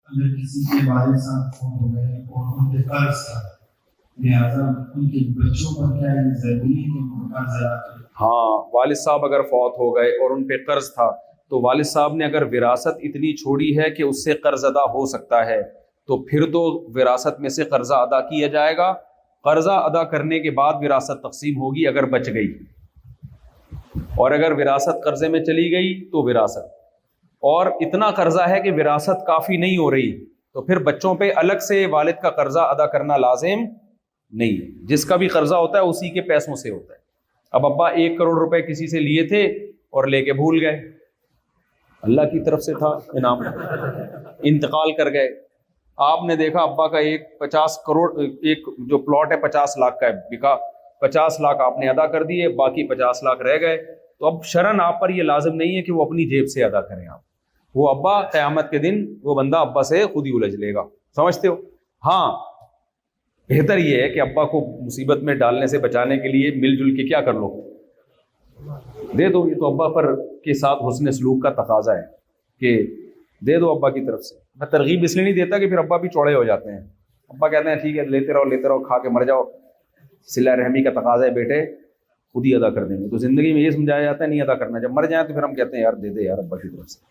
اگر کسی کے والد صاحب فوت ہو گئے اور ان پہ قرض تھا، لہٰذا ان کے بچوں پر کیا یہ ضروری ہے کہ ان کو قرض ادا کرے؟ ہاں، والد صاحب اگر فوت ہو گئے اور ان پہ قرض تھا تو والد صاحب نے اگر وراثت اتنی چھوڑی ہے کہ اس سے قرض ادا ہو سکتا ہے تو پھر تو وراثت میں سے قرضہ ادا کیا جائے گا. قرضہ ادا کرنے کے بعد وراثت تقسیم ہوگی اگر بچ گئی، اور اگر وراثت قرضے میں چلی گئی تو وراثت، اور اتنا قرضہ ہے کہ وراثت کافی نہیں ہو رہی تو پھر بچوں پہ الگ سے والد کا قرضہ ادا کرنا لازم نہیں ہے. جس کا بھی قرضہ ہوتا ہے اسی کے پیسوں سے ہوتا ہے. اب ابا 1 کروڑ روپے کسی سے لیے تھے اور لے کے بھول گئے، اللہ کی طرف سے تھا انعام، انتقال کر گئے. آپ نے دیکھا ابا کا ایک 50 کروڑ ایک جو پلاٹ ہے 50 لاکھ کا ہے بکا، 50 لاکھ آپ نے ادا کر دیے، باقی 50 لاکھ رہ گئے. تو اب شرعاً آپ پر یہ لازم نہیں ہے کہ وہ اپنی جیب سے ادا کریں. آپ وہ ابا قیامت کے دن وہ بندہ ابا سے خود ہی الجھ لے گا، سمجھتے ہو؟ ہاں، بہتر یہ ہے کہ ابا کو مصیبت میں ڈالنے سے بچانے کے لیے مل جل کے کیا کر لو، دے دو. یہ تو ابا پر کے ساتھ حسن سلوک کا تقاضا ہے کہ دے دو ابا کی طرف سے. میں ترغیب اس لیے نہیں دیتا کہ پھر ابا بھی چوڑے ہو جاتے ہیں. ابا کہتے ہیں ٹھیک ہے لیتے رہو کھا کے مر جاؤ، صلہ رحمی کا تقاضا ہے بیٹے، خود ہی ادا کر دیں گے. تو زندگی میں یہ سمجھایا جاتا ہے نہیں ادا کرنا، جب مر جائیں تو پھر ہم کہتے ہیں یار دے دے یار ابا کی طرف سے.